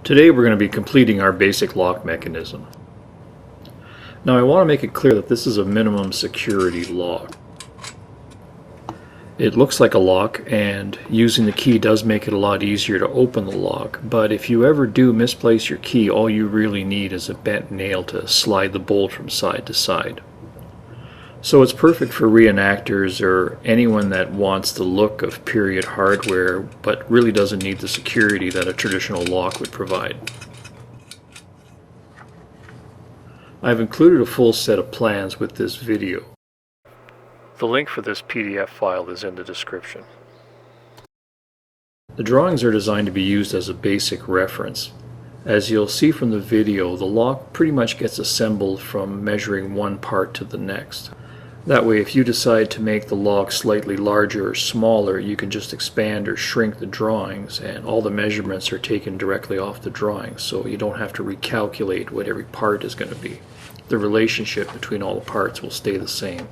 Today we're going to be completing our basic lock mechanism. Now I want to make it clear that this is a minimum security lock. It looks like a lock, and using the key does make it a lot easier to open the lock, but if you ever do misplace your key, all you really need is a bent nail to slide the bolt from side to side. So it's perfect for reenactors or anyone that wants the look of period hardware but really doesn't need the security that a traditional lock would provide. I've included a full set of plans with this video. The link for this PDF file is in the description. The drawings are designed to be used as a basic reference. As you'll see from the video, the lock pretty much gets assembled from measuring one part to the next. That way, if you decide to make the lock slightly larger or smaller, you can just expand or shrink the drawings, and all the measurements are taken directly off the drawings, so you don't have to recalculate what every part is going to be. The relationship between all the parts will stay the same.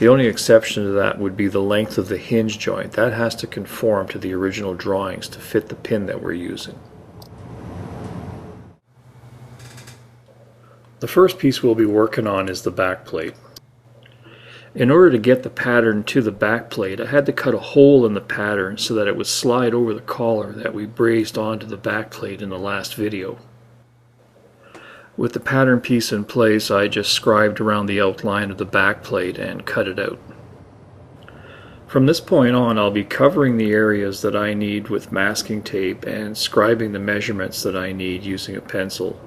The only exception to that would be the length of the hinge joint. That has to conform to the original drawings to fit the pin that we're using. The first piece we'll be working on is the back plate. In order to get the pattern to the back plate, I had to cut a hole in the pattern so that it would slide over the collar that we brazed onto the back plate in the last video. With the pattern piece in place, I just scribed around the outline of the back plate and cut it out. From this point on, I'll be covering the areas that I need with masking tape and scribing the measurements that I need using a pencil.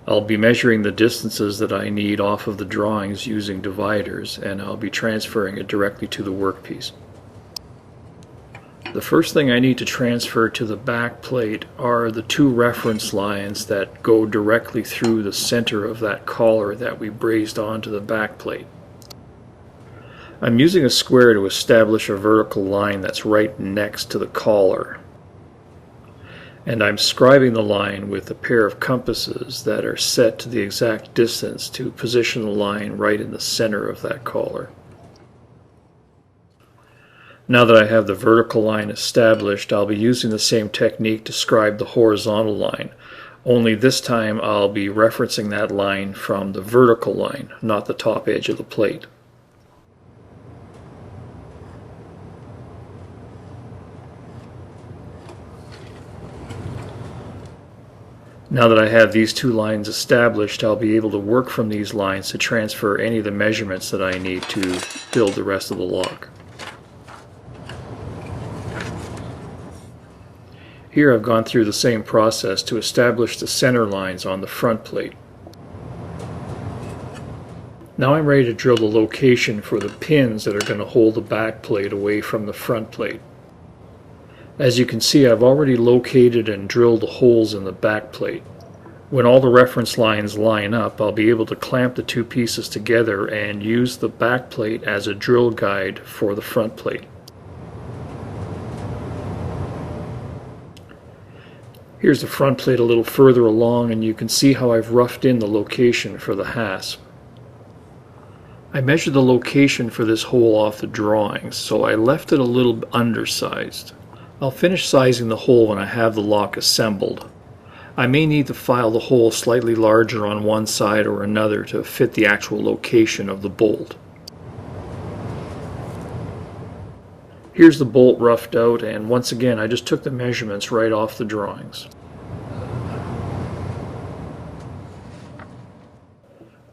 I'll be measuring the distances that I need off of the drawings using dividers, and I'll be transferring it directly to the workpiece. The first thing I need to transfer to the back plate are the two reference lines that go directly through the center of that collar that we brazed onto the back plate. I'm using a square to establish a vertical line that's right next to the collar. And I'm scribing the line with a pair of compasses that are set to the exact distance to position the line right in the center of that collar. Now that I have the vertical line established, I'll be using the same technique to scribe the horizontal line, only this time I'll be referencing that line from the vertical line, not the top edge of the plate. Now that I have these two lines established, I'll be able to work from these lines to transfer any of the measurements that I need to build the rest of the lock. Here I've gone through the same process to establish the center lines on the front plate. Now I'm ready to drill the location for the pins that are going to hold the back plate away from the front plate. As you can see, I've already located and drilled the holes in the back plate. When all the reference lines line up, I'll be able to clamp the two pieces together and use the back plate as a drill guide for the front plate. Here's the front plate a little further along, and you can see how I've roughed in the location for the hasp. I measured the location for this hole off the drawings, so I left it a little undersized. I'll finish sizing the hole when I have the lock assembled. I may need to file the hole slightly larger on one side or another to fit the actual location of the bolt. Here's the bolt roughed out, and once again I just took the measurements right off the drawings.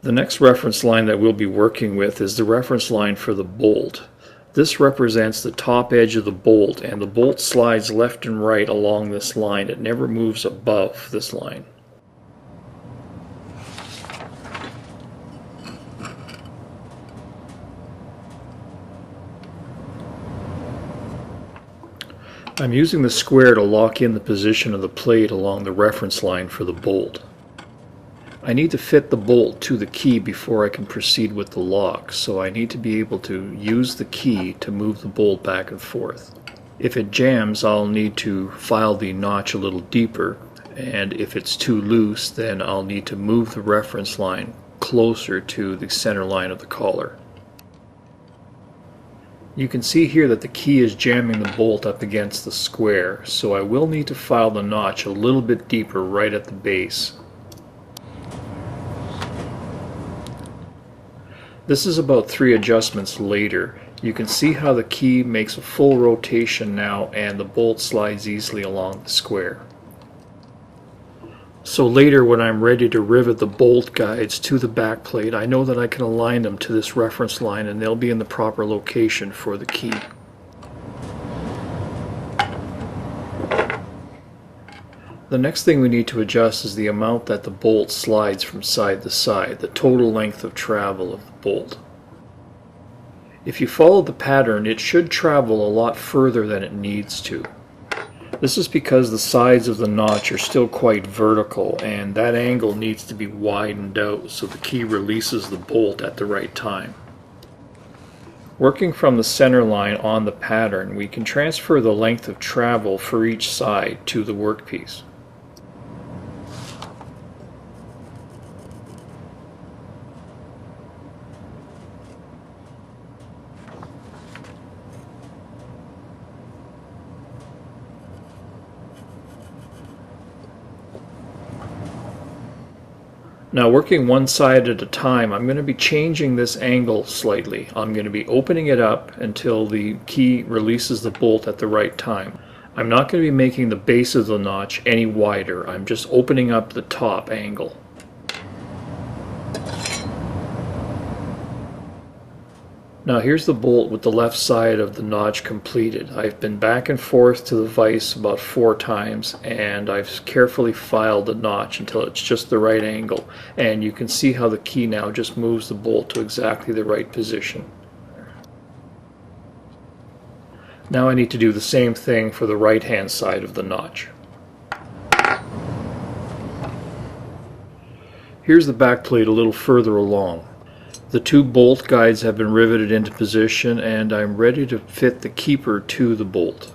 The next reference line that we'll be working with is the reference line for the bolt. This represents the top edge of the bolt, and the bolt slides left and right along this line. It never moves above this line. I'm using the square to lock in the position of the plate along the reference line for the bolt. I need to fit the bolt to the key before I can proceed with the lock, so I need to be able to use the key to move the bolt back and forth. If it jams, I'll need to file the notch a little deeper, and if it's too loose, then I'll need to move the reference line closer to the center line of the collar. You can see here that the key is jamming the bolt up against the square, so I will need to file the notch a little bit deeper right at the base. This is about 3 adjustments later. You can see how the key makes a full rotation now and the bolt slides easily along the square. So later, when I'm ready to rivet the bolt guides to the back plate, I know that I can align them to this reference line and they'll be in the proper location for the key. The next thing we need to adjust is the amount that the bolt slides from side to side, the total length of travel of the bolt. If you follow the pattern, it should travel a lot further than it needs to. This is because the sides of the notch are still quite vertical and that angle needs to be widened out so the key releases the bolt at the right time. Working from the center line on the pattern, we can transfer the length of travel for each side to the workpiece. Now, working one side at a time, I'm going to be changing this angle slightly. I'm going to be opening it up until the key releases the bolt at the right time. I'm not going to be making the base of the notch any wider. I'm just opening up the top angle. Now here's the bolt with the left side of the notch completed. I've been back and forth to the vise about 4 times and I've carefully filed the notch until it's just the right angle, and you can see how the key now just moves the bolt to exactly the right position. Now I need to do the same thing for the right hand side of the notch. Here's the back plate a little further along. The 2 bolt guides have been riveted into position and I'm ready to fit the keeper to the bolt.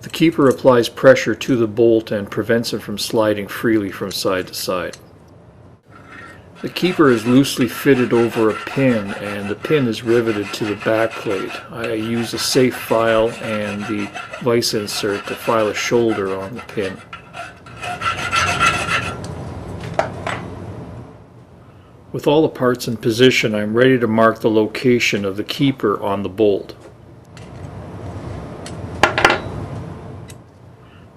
The keeper applies pressure to the bolt and prevents it from sliding freely from side to side. The keeper is loosely fitted over a pin and the pin is riveted to the back plate. I use a safe file and the vise insert to file a shoulder on the pin. With all the parts in position, I'm ready to mark the location of the keeper on the bolt.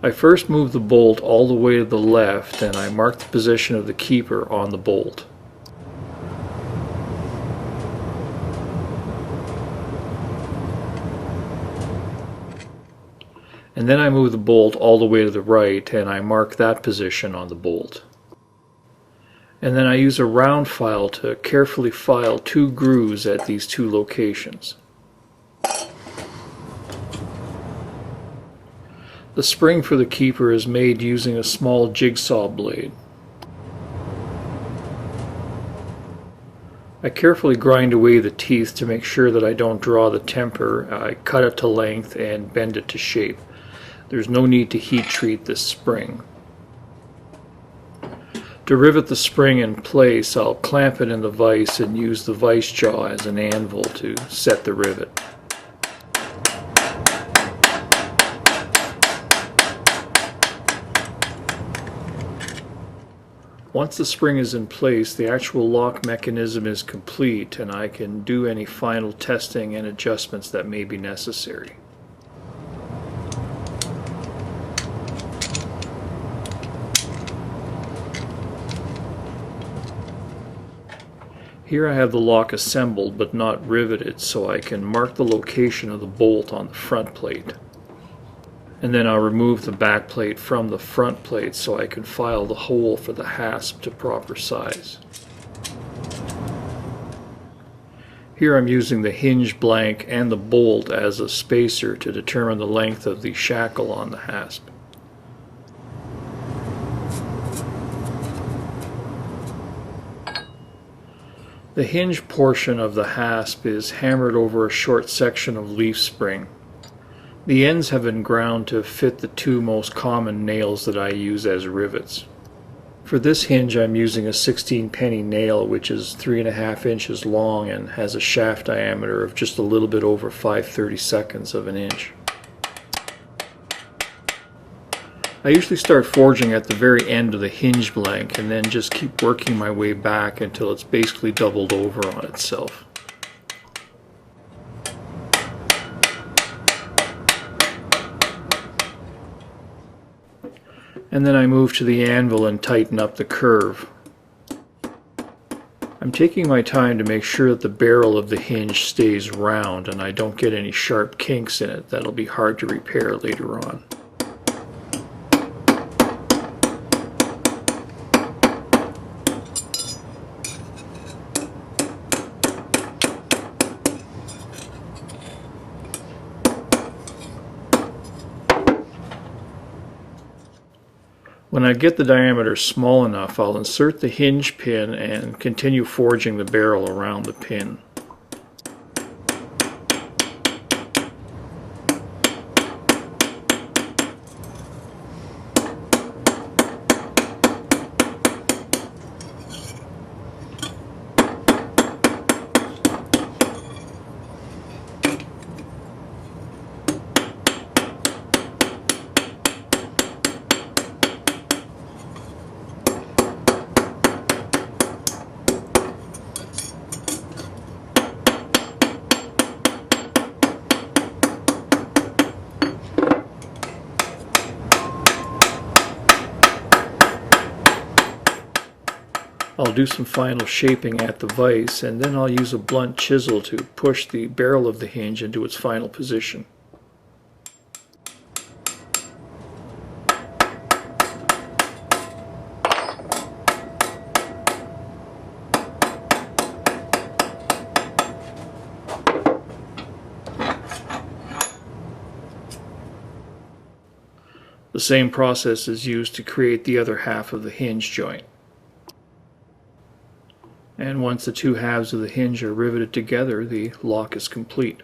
I first move the bolt all the way to the left and I mark the position of the keeper on the bolt. And then I move the bolt all the way to the right and I mark that position on the bolt. And then I use a round file to carefully file 2 grooves at these 2 locations. The spring for the keeper is made using a small jigsaw blade. I carefully grind away the teeth to make sure that I don't draw the temper. I cut it to length and bend it to shape. There's no need to heat treat this spring. To rivet the spring in place, I'll clamp it in the vise and use the vise jaw as an anvil to set the rivet. Once the spring is in place, the actual lock mechanism is complete and I can do any final testing and adjustments that may be necessary. Here I have the lock assembled but not riveted, so I can mark the location of the bolt on the front plate. And then I'll remove the back plate from the front plate so I can file the hole for the hasp to proper size. Here I'm using the hinge blank and the bolt as a spacer to determine the length of the shackle on the hasp. The hinge portion of the hasp is hammered over a short section of leaf spring. The ends have been ground to fit the 2 most common nails that I use as rivets. For this hinge I'm using a 16-penny nail, which is 3.5 inches long and has a shaft diameter of just a little bit over 5/32 of an inch. I usually start forging at the very end of the hinge blank and then just keep working my way back until it's basically doubled over on itself. And then I move to the anvil and tighten up the curve. I'm taking my time to make sure that the barrel of the hinge stays round and I don't get any sharp kinks in it that'll be hard to repair later on. When I get the diameter small enough, I'll insert the hinge pin and continue forging the barrel around the pin. I'll do some final shaping at the vise, and then I'll use a blunt chisel to push the barrel of the hinge into its final position. The same process is used to create the other half of the hinge joint. And once the two halves of the hinge are riveted together, the lock is complete.